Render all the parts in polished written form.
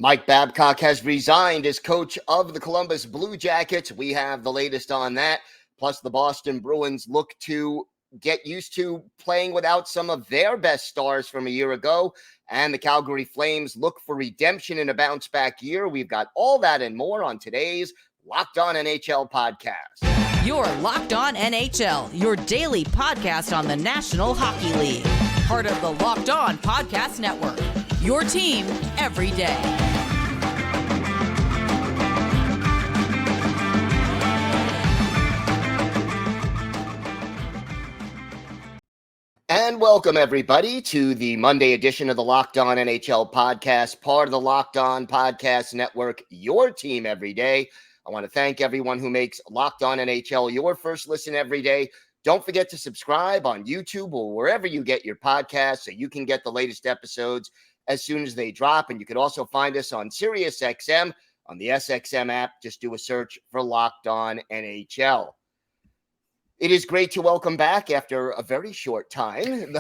Mike Babcock has resigned as coach of the Columbus Blue Jackets. We have the latest on that. Plus, the Boston Bruins look to get used to playing without some of their best stars from a year ago. And the Calgary Flames look for redemption in a bounce-back year. We've got all that and more on today's Locked On NHL podcast. You're Locked On NHL, your daily podcast on the National Hockey League. Part of the Locked On Podcast Network, your team every day. And welcome, everybody, to the Monday edition of the Locked On NHL podcast, part of the Locked On Podcast Network, your team every day. I want to thank everyone who makes Locked On NHL your first listen every day. Don't forget to subscribe on YouTube or wherever you get your podcasts so you can get the latest episodes as soon as they drop. And you can also find us on SiriusXM on the SXM app. Just do a search for Locked On NHL. It is great to welcome back after a very short time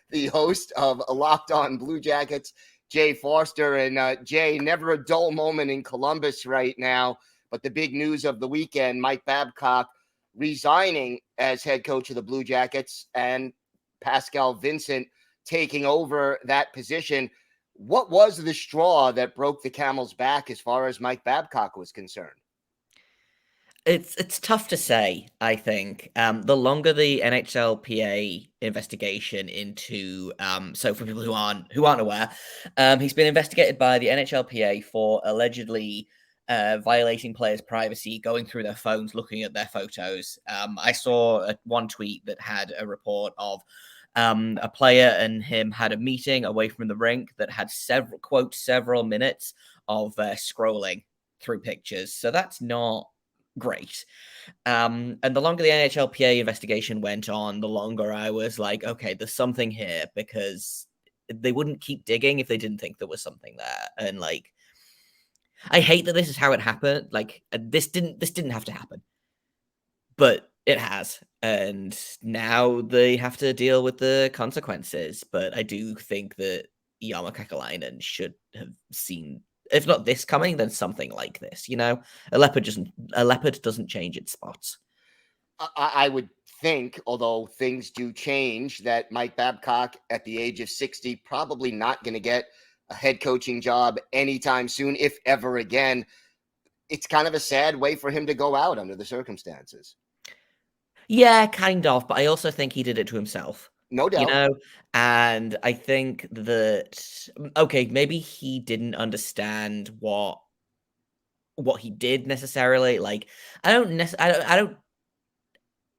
the host of Locked On Blue Jackets, Jay Forster. And Jay, never a dull moment in Columbus right now. But the big news of the weekend, Mike Babcock resigning as head coach of the Blue Jackets and Pascal Vincent taking over that position. What was the straw that broke the camel's back as far as Mike Babcock was concerned? It's tough to say, I think. The longer the NHLPA investigation into so for people who aren't aware, he's been investigated by the NHLPA for allegedly violating players' privacy, going through their phones, looking at their photos. I saw one tweet that had a report of a player and him had a meeting away from the rink that had several minutes of scrolling through pictures. So that's not great. And the longer the NHLPA investigation went on, the longer I was like, okay, there's something here, because they wouldn't keep digging if they didn't think there was something there. And like, I hate that this is how it happened. Like, this didn't have to happen, but it has, and now they have to deal with the consequences. But I do think that Jarmo Kekalainen should have seen, if not this coming, then something like this. You know, a leopard doesn't change its spots. I would think, although things do change, that Mike Babcock at the age of 60 probably not going to get a head coaching job anytime soon, if ever again. It's kind of a sad way for him to go out under the circumstances. Yeah, kind of. But I also think he did it to himself. No doubt. You know, and I think that, okay, maybe he didn't understand what he did necessarily. Like, I don't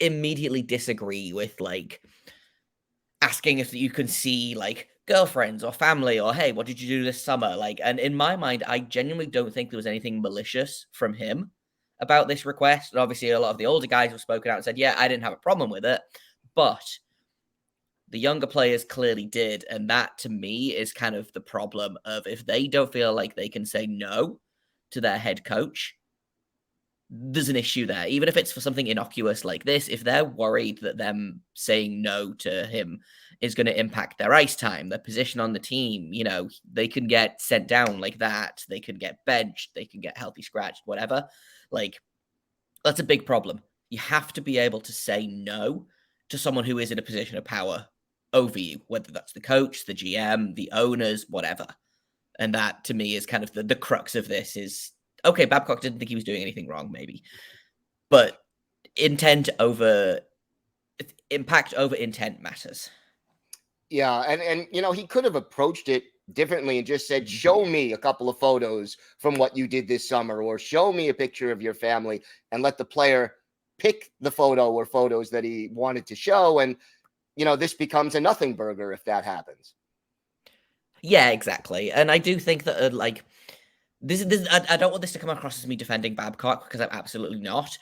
immediately disagree with like asking if you can see like girlfriends or family, or hey, what did you do this summer? Like, and in my mind, I genuinely don't think there was anything malicious from him about this request. And obviously, a lot of the older guys have spoken out and said, yeah, I didn't have a problem with it, but the younger players clearly did. And that, to me, is kind of the problem of, if they don't feel like they can say no to their head coach, there's an issue there. Even if it's for something innocuous like this, if they're worried that them saying no to him is going to impact their ice time, their position on the team, you know, they can get sent down like that. They can get benched. They can get healthy scratched, whatever. Like, that's a big problem. You have to be able to say no to someone who is in a position of power over you, whether that's the coach, the GM, the owners, whatever. And that, to me, is kind of the crux of this is, okay, Babcock didn't think he was doing anything wrong, maybe. But impact over intent matters. Yeah, and you know, he could have approached it differently and just said, show me a couple of photos from what you did this summer, or show me a picture of your family, and let the player pick the photo or photos that he wanted to show. And, you know, this becomes a nothing burger if that happens. Yeah, exactly. And I do think that, like, this I don't want this to come across as me defending Babcock, because I'm absolutely not.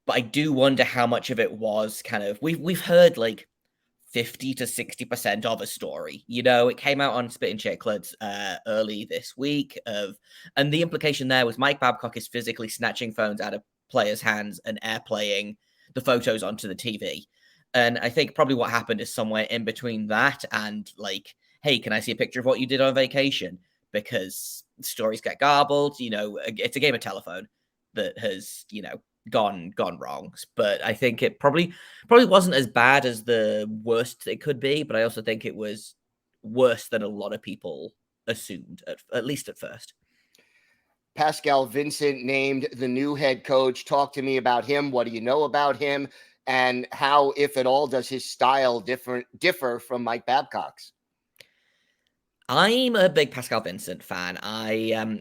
But I do wonder how much of it was kind of, we've heard like 50 to 60% of a story. You know, it came out on Spit and Chicklets early this week and the implication there was Mike Babcock is physically snatching phones out of players' hands and airplaying the photos onto the TV. And I think probably what happened is somewhere in between that and like, hey, can I see a picture of what you did on vacation? because stories get garbled. It's a game of telephone that has, gone wrong. But I think it probably wasn't as bad as the worst it could be. But I also think it was worse than a lot of people assumed, at least at first. Pascal Vincent named the new head coach. Talk to me about him. What do you know about him? And how, if at all, does his style differ from Mike Babcock's? I'm a big Pascal Vincent fan.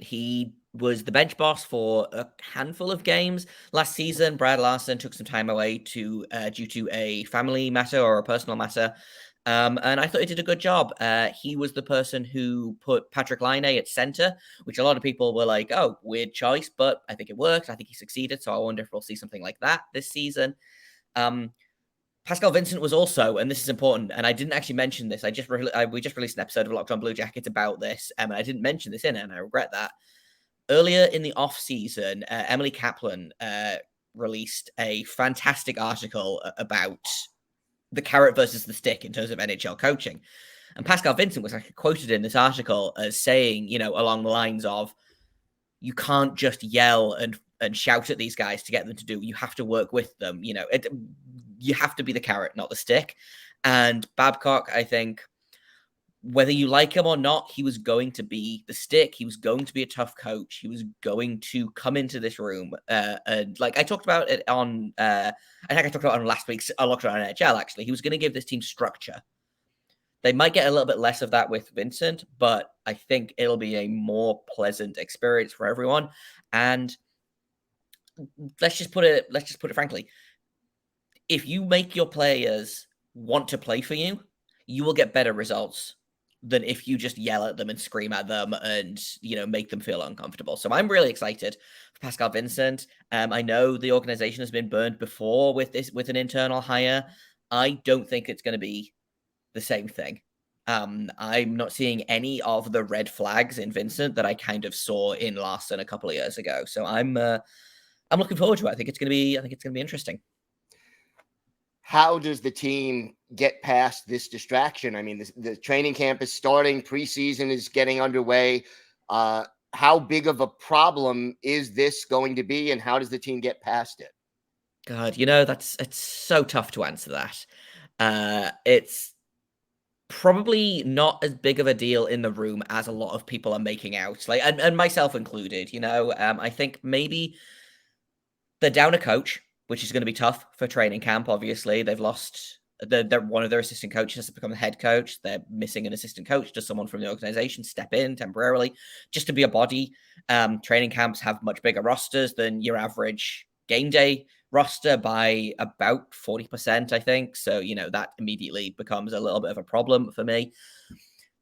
He was the bench boss for a handful of games last season. Brad Larson took some time away due to a family matter or a personal matter. And I thought he did a good job. He was the person who put Patrick Laine at center, which a lot of people were like, oh, weird choice, but I think it worked. I think he succeeded. So I wonder if we'll see something like that this season. Pascal Vincent was also, and this is important, and I didn't actually mention this. We just released an episode of Locked On Blue Jackets about this, and I didn't mention this in it, and I regret that. Earlier in the offseason, Emily Kaplan released a fantastic article about the carrot versus the stick in terms of NHL coaching. And Pascal Vincent was actually quoted in this article as saying, along the lines of, you can't just yell and shout at these guys to get them to do. You have to work with them. You have to be the carrot, not the stick. And Babcock, I think, whether you like him or not, he was going to be the stick. He was going to be a tough coach. He was going to come into this room. And like I talked about it on, I think I talked about it on last week's Locked On NHL, actually. He was going to give this team structure. They might get a little bit less of that with Vincent, but I think it'll be a more pleasant experience for everyone. And let's just put it frankly. If you make your players want to play for you, you will get better results than if you just yell at them and scream at them and, make them feel uncomfortable. So I'm really excited for Pascal Vincent. I know the organization has been burned before with an internal hire. I don't think it's going to be the same thing. I'm not seeing any of the red flags in Vincent that I kind of saw in Larson a couple of years ago. So I'm looking forward to it. I think it's going to be interesting. How does the team get past this distraction? I mean, the training camp is starting, preseason is getting underway. How big of a problem is this going to be, and how does the team get past it? God, it's so tough to answer that. It's probably not as big of a deal in the room as a lot of people are making out, like, and myself included. I think maybe they're down a coach, which is going to be tough for training camp. Obviously, they've lost one of their assistant coaches has become the head coach. They're missing an assistant coach. Does someone from the organization step in temporarily just to be a body? Training camps have much bigger rosters than your average game day roster by about 40%, I think. So, that immediately becomes a little bit of a problem for me.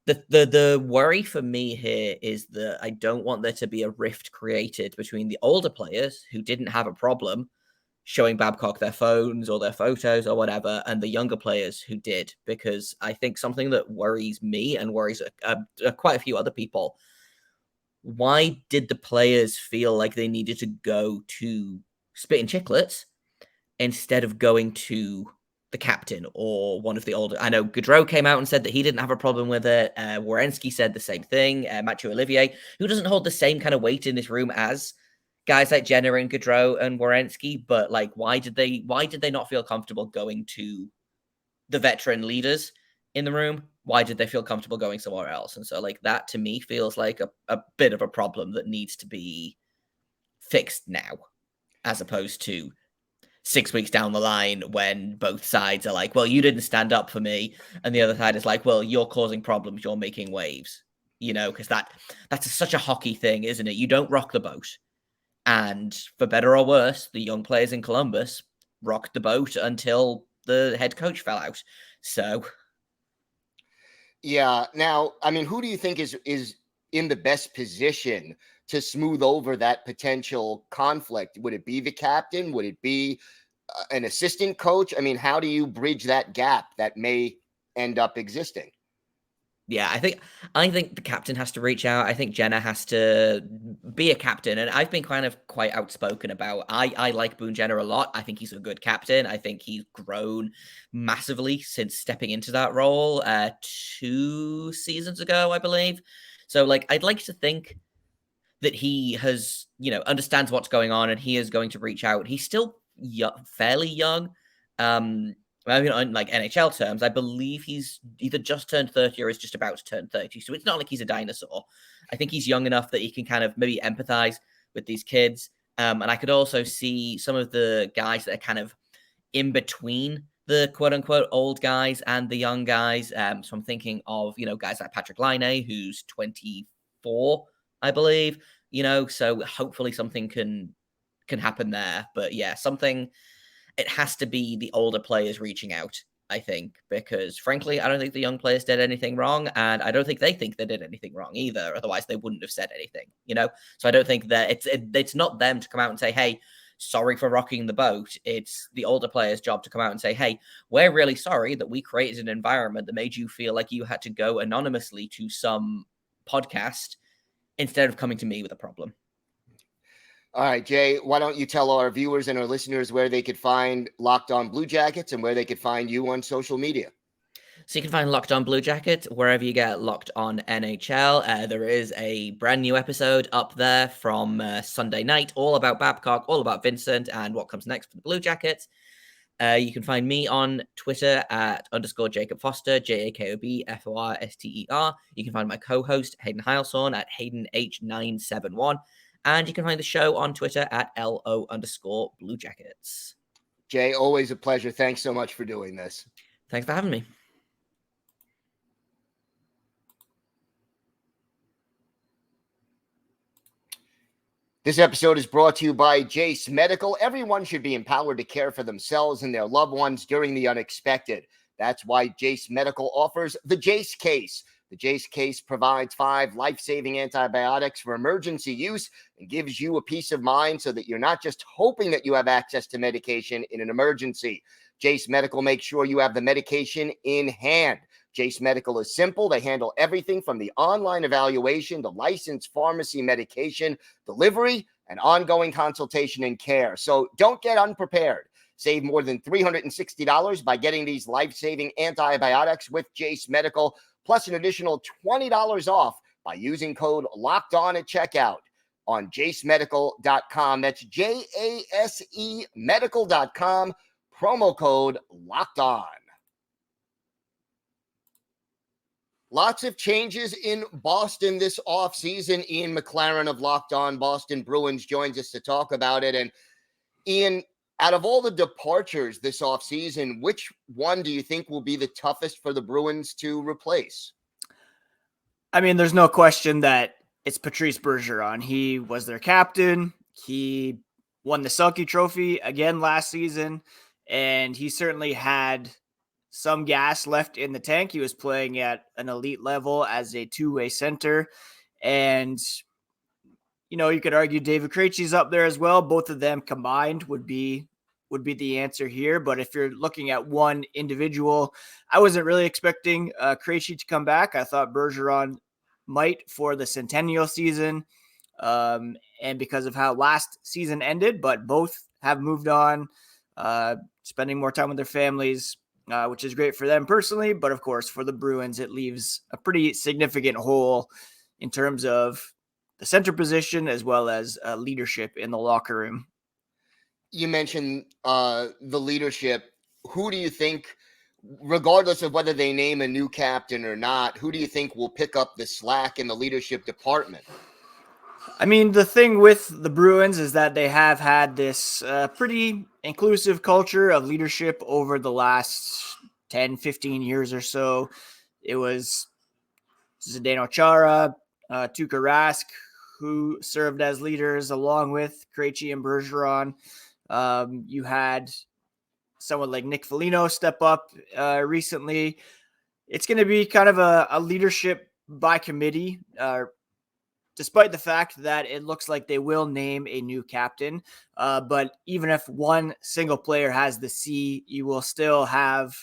The worry for me here is that I don't want there to be a rift created between the older players who didn't have a problem showing Babcock their phones or their photos or whatever, and the younger players who did, because I think something that worries me and worries quite a few other people, why did the players feel like they needed to go to Spit and Chicklets instead of going to the captain or one of the older? I know Gaudreau came out and said that he didn't have a problem with it. Werenski said the same thing. Mathieu Olivier, who doesn't hold the same kind of weight in this room as guys like Jenner and Gaudreau and Werenski, but like, why did they not feel comfortable going to the veteran leaders in the room? Why did they feel comfortable going somewhere else? And so, like, that to me feels like a bit of a problem that needs to be fixed now, as opposed to 6 weeks down the line when both sides are like, well, you didn't stand up for me, and the other side is like, well, you're causing problems, you're making waves, because that's such a hockey thing, isn't it? You don't rock the boat. And for better or worse, the young players in Columbus rocked the boat until the head coach fell out. So, yeah. Now, I mean, who do you think is in the best position to smooth over that potential conflict? Would it be the captain? Would it be an assistant coach? I mean, how do you bridge that gap that may end up existing? Yeah, I think the captain has to reach out. I think Jenna has to be a captain. And I've been kind of quite outspoken about, I like Boone Jenner a lot. I think he's a good captain. I think he's grown massively since stepping into that role 2 seasons ago, I believe. So, like, I'd like to think that he has, understands what's going on and he is going to reach out. He's still fairly young. I mean, on like NHL terms, I believe he's either just turned 30 or is just about to turn 30. So it's not like he's a dinosaur. I think he's young enough that he can kind of maybe empathize with these kids. And I could also see some of the guys that are kind of in between the quote unquote old guys and the young guys. So I'm thinking of, guys like Patrick Laine, who's 24, I believe, so hopefully something can happen there. But yeah, it has to be the older players reaching out, I think, because frankly, I don't think the young players did anything wrong, and I don't think they think they did anything wrong either. Otherwise, they wouldn't have said anything, So I don't think that it's not them to come out and say, "Hey, sorry for rocking the boat." It's the older players' job to come out and say, "Hey, we're really sorry that we created an environment that made you feel like you had to go anonymously to some podcast instead of coming to me with a problem." All right, Jay, why don't you tell our viewers and our listeners where they could find Locked On Blue Jackets and where they could find you on social media? So you can find Locked On Blue Jackets wherever you get Locked On NHL. There is a brand new episode up there from Sunday night, all about Babcock, all about Vincent, and what comes next for the Blue Jackets. You can find me on Twitter at _Jakob Forster, Jakob Forster. You can find my co-host Hayden Heilsorn at HaydenH971. And you can find the show on Twitter at LO_Blue Jackets. Jay, always a pleasure. Thanks so much for doing this. Thanks for having me. This episode is brought to you by Jace Medical. Everyone should be empowered to care for themselves and their loved ones during the unexpected. That's why Jace Medical offers the Jace Case. The Jace Case provides 5 life-saving antibiotics for emergency use and gives you a peace of mind so that you're not just hoping that you have access to medication in an emergency. Jace Medical makes sure you have the medication in hand. Jace Medical is simple. They handle everything from the online evaluation to licensed pharmacy medication, delivery, and ongoing consultation and care. So don't get unprepared. Save more than $360 by getting these life-saving antibiotics with Jace Medical, plus an additional $20 off by using code LOCKEDON at checkout on jacemedical.com. That's JASE medical.com, promo code LOCKEDON. Lots of changes in Boston this offseason. Ian McLaren of Locked On Boston Bruins joins us to talk about it. And Ian, out of all the departures this offseason, which one do you think will be the toughest for the Bruins to replace? I mean, there's no question that it's Patrice Bergeron. He was their captain. He won the Selke Trophy again last season, and he certainly had some gas left in the tank. He was playing at an elite level as a two-way center. And, you could argue David Krejci's up there as well. Both of them combined would be the answer here. But if you're looking at one individual, I wasn't really expecting Krejci to come back. I thought Bergeron might for the centennial season and because of how last season ended, but both have moved on, spending more time with their families, which is great for them personally. But of course, for the Bruins, it leaves a pretty significant hole in terms of the center position as well as leadership in the locker room. You mentioned the leadership. Who do you think, regardless of whether they name a new captain or not, who do you think will pick up the slack in the leadership department? I mean, the thing with the Bruins is that they have had this pretty inclusive culture of leadership over the last 10, 15 years or so. It was Zdeno Chara, Tuukka Rask, who served as leaders along with Krejci and Bergeron. You had someone like Nick Foligno step up recently. It's going to be kind of a leadership by committee, despite the fact that it looks like they will name a new captain. But even if one single player has the C, you will still have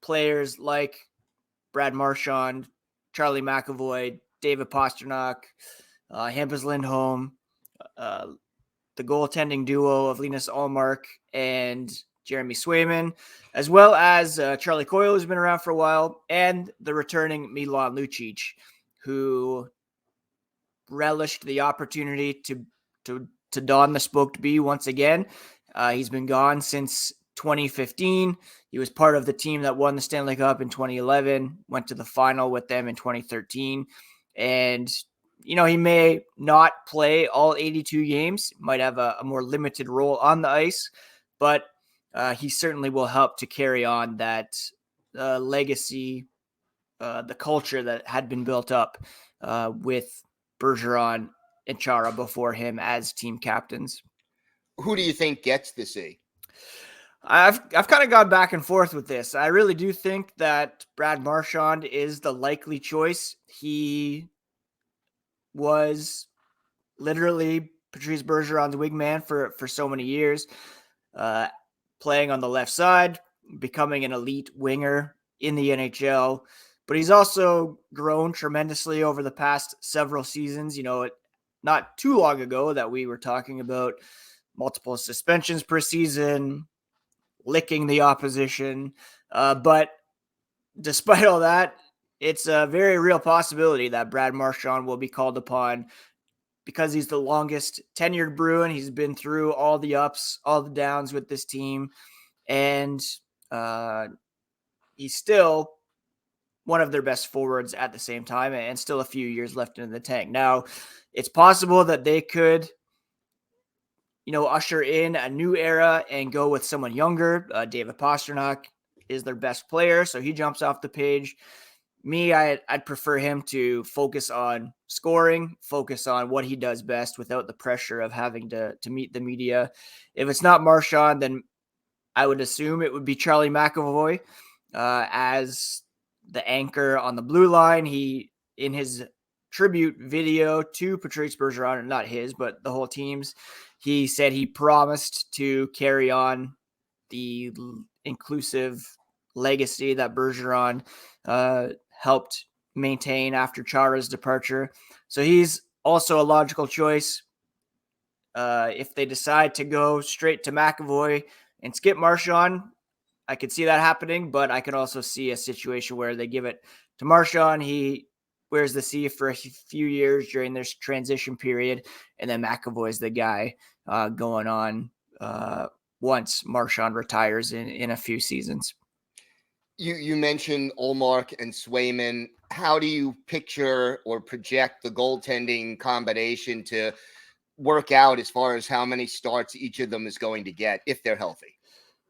players like Brad Marchand, Charlie McAvoy, David Pastrnak, Hampus Lindholm, the goaltending duo of Linus Ullmark and Jeremy Swayman, as well as Charlie Coyle, who's been around for a while, and the returning Milan Lucic, who relished the opportunity to don the spoked B once again. He's been gone since 2015. He was part of the team that won the Stanley Cup in 2011, went to the final with them in 2013. And, he may not play all 82 games, might have a more limited role on the ice, but he certainly will help to carry on that legacy, the culture that had been built up with Bergeron and Chara before him as team captains. Who do you think gets the C? I've kind of gone back and forth with this. I really do think that Brad Marchand is the likely choice. He was literally Patrice Bergeron's wingman for so many years, playing on the left side, becoming an elite winger in the NHL. But he's also grown tremendously over the past several seasons. Not too long ago that we were talking about multiple suspensions per season, licking the opposition. But despite all that, it's a very real possibility that Brad Marchand will be called upon because he's the longest tenured Bruin. He's been through all the ups, all the downs with this team. And he's still one of their best forwards at the same time and still a few years left in the tank. Now, it's possible that they could usher in a new era and go with someone younger. David Pastrnak is their best player, so he jumps off the page. Me, I'd prefer him to focus on scoring, focus on what he does best without the pressure of having to meet the media. If it's not Marchand, then I would assume it would be Charlie McAvoy as the anchor on the blue line. He, in his tribute video to Patrice Bergeron, not his, but the whole team's, he said he promised to carry on the inclusive legacy that Bergeron helped maintain after Chara's departure. So he's also a logical choice. If they decide to go straight to McAvoy and skip Marchand, I could see that happening, but I could also see a situation where they give it to Marchand. He wears the C for a few years during this transition period, and then McAvoy's the guy going on once Marchand retires in a few seasons. You mentioned Ullmark and Swayman. How do you picture or project the goaltending combination to work out as far as how many starts each of them is going to get if they're healthy?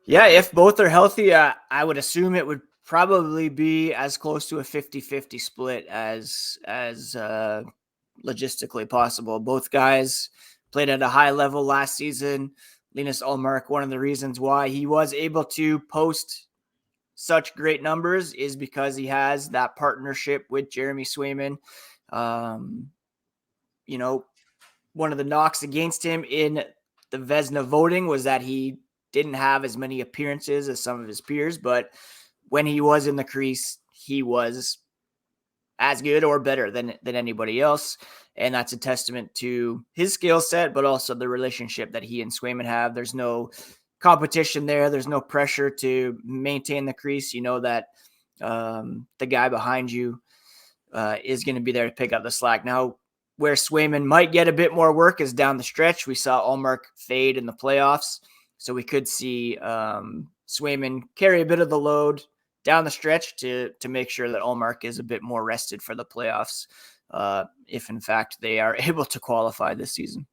Yeah, if both are healthy, I would assume it would probably be as close to a 50-50 split as logistically possible. Both guys played at a high level last season. Linus Ullmark, one of the reasons why he was able to post such great numbers is because he has that partnership with Jeremy Swayman. One of the knocks against him in the Vezina voting was that he didn't have as many appearances as some of his peers, but when he was in the crease, he was as good or better than anybody else. And that's a testament to his skill set, but also the relationship that he and Swayman have. There's no competition there. There's no pressure to maintain the crease. You know that the guy behind you is going to be there to pick up the slack. Now, where Swayman might get a bit more work is down the stretch. We saw Ullmark fade in the playoffs, so we could see Swayman carry a bit of the load down the stretch to make sure that Ullmark is a bit more rested for the playoffs, if in fact they are able to qualify this season.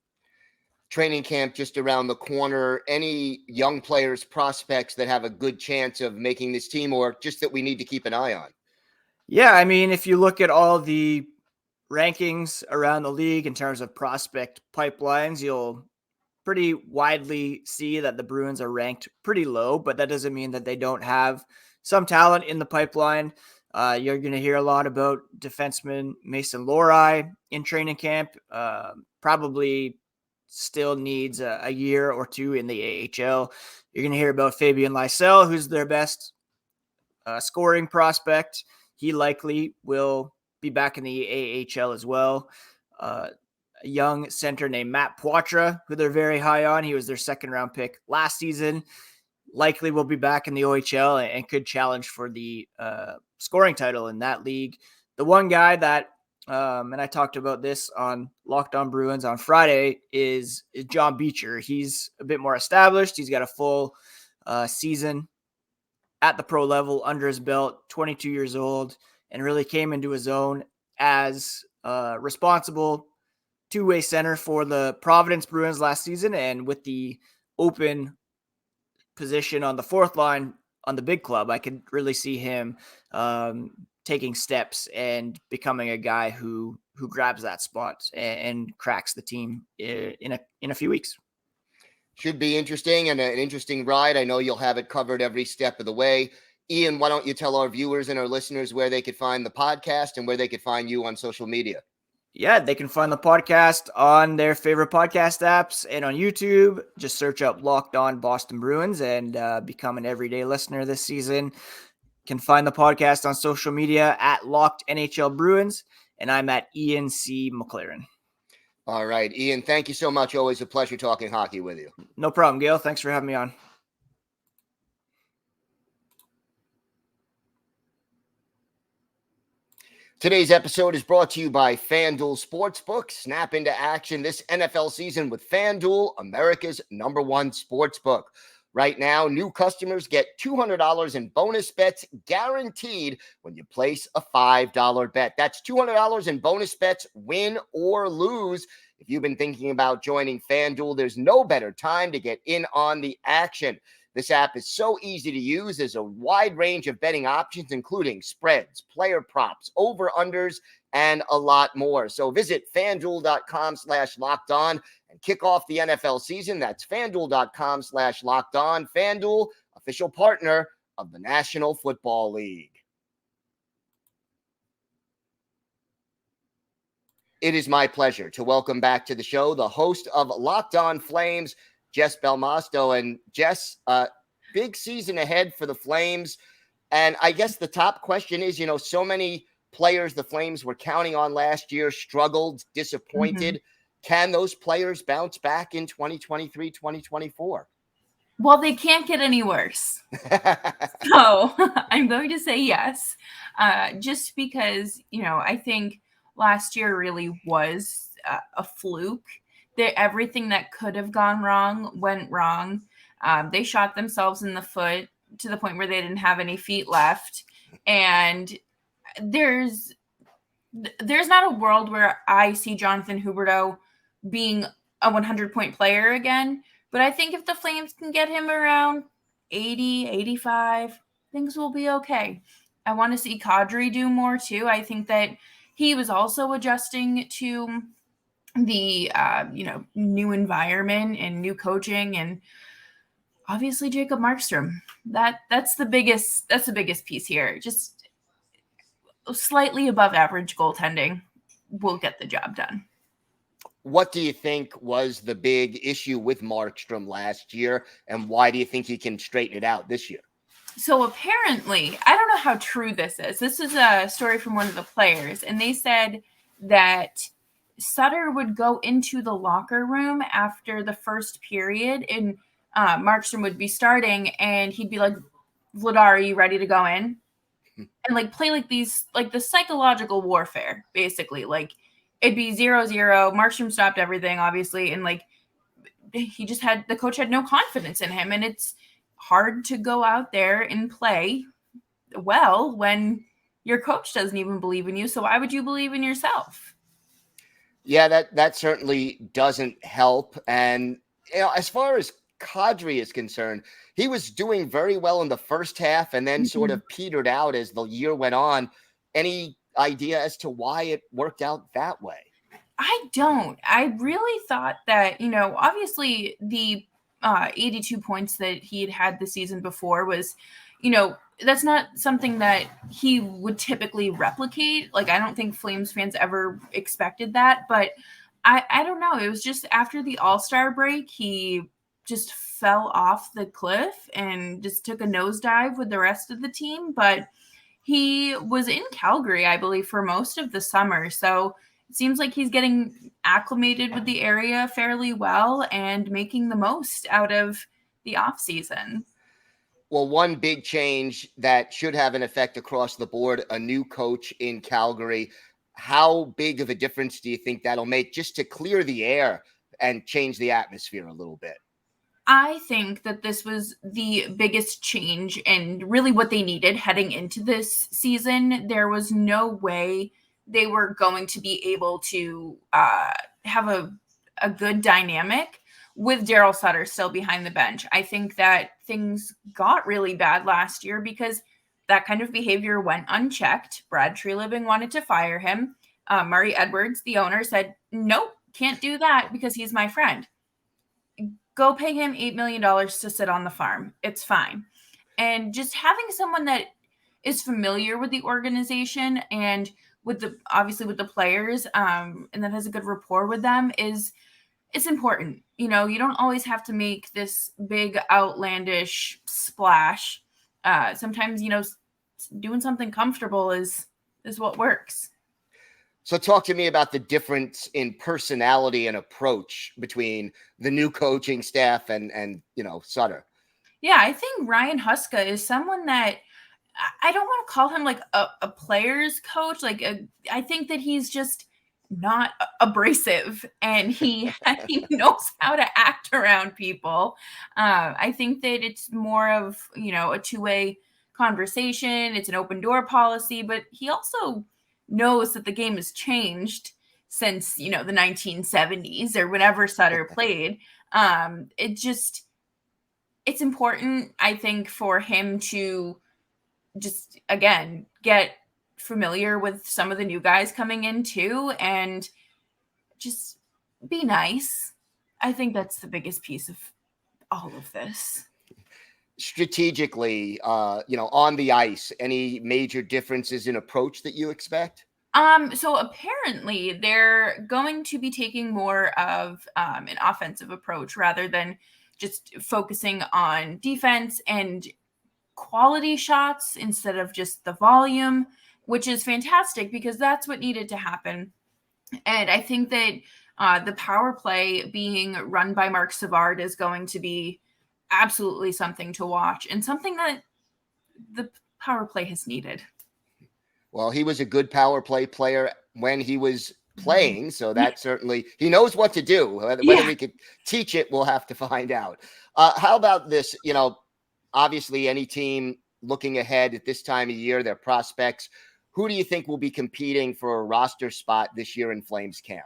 Training camp just around the corner. Any young players, prospects that have a good chance of making this team, or just that we need to keep an eye on? Yeah, I mean, if you look at all the rankings around the league in terms of prospect pipelines, you'll pretty widely see that the Bruins are ranked pretty low, but that doesn't mean that they don't have some talent in the pipeline. You're going to hear a lot about defenseman Mason Lohrei in training camp. Probably still needs a year or two in the AHL. You're going to hear about Fabian Lysell, who's their best scoring prospect. He likely will be back in the AHL as well. A young center named Matt Poitras, who they're very high on. He was their second round pick last season. likely will be back in the OHL and could challenge for the scoring title in that league. The one guy that, and I talked about this on Locked On Bruins on Friday, is John Beecher. He's a bit more established. He's got a full season at the pro level under his belt, 22 years old, and really came into his own as responsible two-way center for the Providence Bruins last season. And with the open position on the fourth line on the big club, I could really see him taking steps and becoming a guy who grabs that spot and cracks the team in a few weeks. Should be interesting and an interesting ride. I know you'll have it covered every step of the way. Ian, why don't you tell our viewers and our listeners where they could find the podcast and where they could find you on social media? Yeah, they can find the podcast on their favorite podcast apps and on YouTube. Just search up Locked On Boston Bruins and become an everyday listener this season. Can find the podcast on social media at Locked NHL Bruins, and I'm at Ian C. McLaren. All right, Ian, thank you so much. Always a pleasure talking hockey with you. No problem, Gail. Thanks for having me on. Today's episode is brought to you by FanDuel Sportsbook. Snap into action this NFL season with FanDuel, America's #1 sportsbook. Right now, new customers get $200 in bonus bets guaranteed when you place a $5 bet. That's $200 in bonus bets, win or lose. If you've been thinking about joining FanDuel, there's no better time to get in on the action. This app is so easy to use. There's a wide range of betting options, including spreads, player props, over-unders, and a lot more. So visit FanDuel.com/lockedon and kick off the NFL season. That's FanDuel.com/lockedon. FanDuel, official partner of the National Football League. It is my pleasure to welcome back to the show the host of Locked On Flames, Jess Belmosto. And Jess, big season ahead for the Flames. And I guess the top question is, so many players the Flames were counting on last year struggled, disappointed. Mm-hmm. Can those players bounce back in 2023, 2024? Well, they can't get any worse. So I'm going to say yes, just because, I think last year really was a fluke. Everything that could have gone wrong went wrong. They shot themselves in the foot to the point where they didn't have any feet left. And there's not a world where I see Jonathan Huberdeau being a 100-point player again. But I think if the Flames can get him around 80, 85, things will be okay. I want to see Kadri do more too. I think that he was also adjusting to the new environment and new coaching, and obviously Jakob Markstrom. That's the biggest piece here. Just slightly above average goaltending will get the job done. What do you think was the big issue with Markstrom last year, and why do you think he can straighten it out this year? So apparently, I don't know how true this is. This is a story from one of the players, and they said that Sutter would go into the locker room after the first period, and Markstrom would be starting, and he'd be like, Vladar, are you ready to go in? And play these, the psychological warfare, basically. It'd be 0-0. Markstrom stopped everything, obviously, and the coach had no confidence in him, and it's hard to go out there and play well when your coach doesn't even believe in you. So why would you believe in yourself? Yeah, that certainly doesn't help. And as far as Kadri is concerned, he was doing very well in the first half and then sort of petered out as the year went on. Any idea as to why it worked out that way? I don't. I really thought that, obviously the 82 points that he had the season before was, that's not something that he would typically replicate. I don't think Flames fans ever expected that, but I don't know. It was just after the All-Star break, he just fell off the cliff and just took a nosedive with the rest of the team. But he was in Calgary, I believe, for most of the summer. So it seems like he's getting acclimated with the area fairly well and making the most out of the offseason. Well, one big change that should have an effect across the board, a new coach in Calgary. How big of a difference do you think that'll make just to clear the air and change the atmosphere a little bit? I think that this was the biggest change and really what they needed heading into this season. There was no way they were going to be able to have a good dynamic with Daryl Sutter still behind the bench. I think that things got really bad last year because that kind of behavior went unchecked. Brad Treliving wanted to fire him. Murray Edwards, the owner, said, nope, can't do that because he's my friend. Go pay him $8 million to sit on the farm. It's fine. And just having someone that is familiar with the organization and with obviously with the players, and that has a good rapport with them it's important. You don't always have to make this big outlandish splash. Sometimes, doing something comfortable is what works. So talk to me about the difference in personality and approach between the new coaching staff and Sutter. Yeah, I think Ryan Huska is someone that I don't want to call him like a player's coach. I think that he's just not abrasive and he knows how to act around people. I think that it's more of, a two-way conversation. It's an open door policy, but he also knows that the game has changed since, the 1970s or whenever Sutter played. It's important, I think, for him to just, again, get familiar with some of the new guys coming in too, and just be nice. I think that's the biggest piece of all of this. Strategically, on the ice, any major differences in approach that you expect? So apparently they're going to be taking more of an offensive approach rather than just focusing on defense and quality shots instead of just the volume, which is fantastic because that's what needed to happen. And I think that the power play being run by Mark Savard is going to be absolutely something to watch and something that the power play has needed. Well, he was a good power play player when he was playing, so that certainly he knows what to do. Whether we could teach it, we'll have to find out. How about this? Obviously any team looking ahead at this time of year, their prospects, who do you think will be competing for a roster spot this year in Flames camp?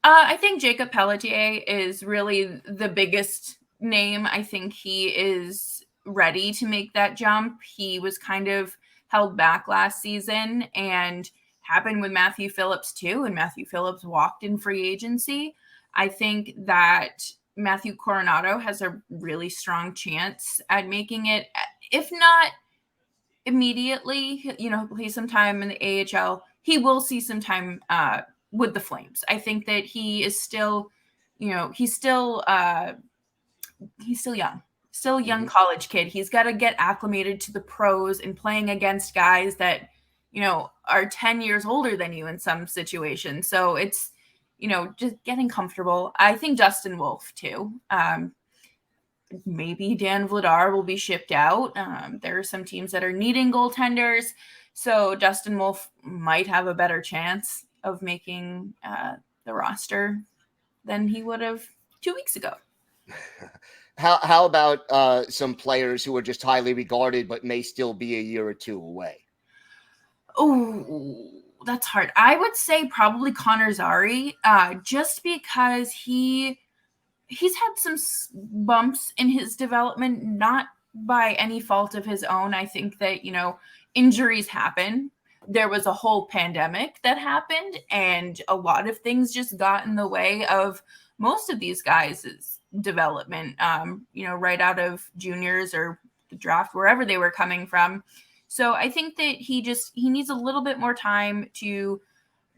I think Jakob Pelletier is really the biggest name. I think he is ready to make that jump. He was kind of held back last season and happened with Matthew Phillips too. And Matthew Phillips walked in free agency. I think that Matthew Coronado has a really strong chance at making it, if not immediately, play some time in the AHL. He will see some time with the Flames. I think that he is still, he's still young. Still a young college kid. He's got to get acclimated to the pros and playing against guys that, are 10 years older than you in some situations. So it's, just getting comfortable. I think Dustin Wolf too. Maybe Dan Vladar will be shipped out. There are some teams that are needing goaltenders. So Dustin Wolf might have a better chance of making the roster than he would have 2 weeks ago. How about some players who are just highly regarded but may still be a year or two away? Oh, that's hard. I would say probably Connor Zary, just because he's had some bumps in his development, not by any fault of his own. I think that, injuries happen. There was a whole pandemic that happened, and a lot of things just got in the way of most of these guys' development, right out of juniors or the draft, wherever they were coming from. So I think that he needs a little bit more time to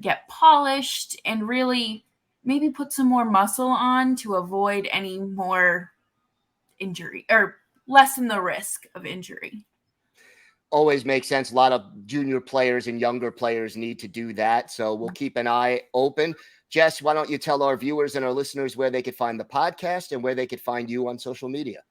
get polished and really maybe put some more muscle on to avoid any more injury or lessen the risk of injury. Always makes sense. A lot of junior players and younger players need to do that. So we'll keep an eye open. Jess, why don't you tell our viewers and our listeners where they could find the podcast and where they could find you on social media?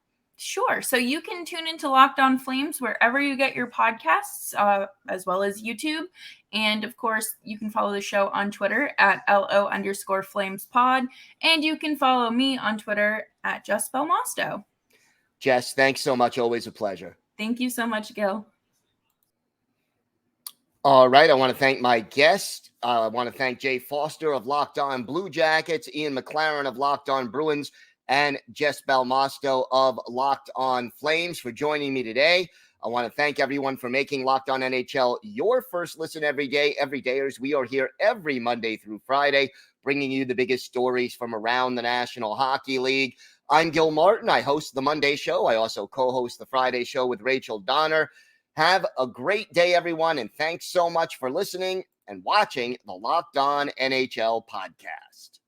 Sure. So you can tune into Locked On Flames wherever you get your podcasts, as well as YouTube. And of course, you can follow the show on Twitter at LO_FlamesPod. And you can follow me on Twitter at Jess Belmosto. Jess, thanks so much. Always a pleasure. Thank you so much, Gil. All right. I want to thank my guest. I want to thank Jay Forster of Locked On Blue Jackets, Ian McLaren of Locked On Bruins, and Jess Belmosto of Locked On Flames for joining me today. I want to thank everyone for making Locked On NHL your first listen every day. Everydayers, we are here every Monday through Friday, bringing you the biggest stories from around the National Hockey League. I'm Gil Martin. I host the Monday show. I also co-host the Friday show with Rachel Donner. Have a great day, everyone, and thanks so much for listening and watching the Locked On NHL podcast.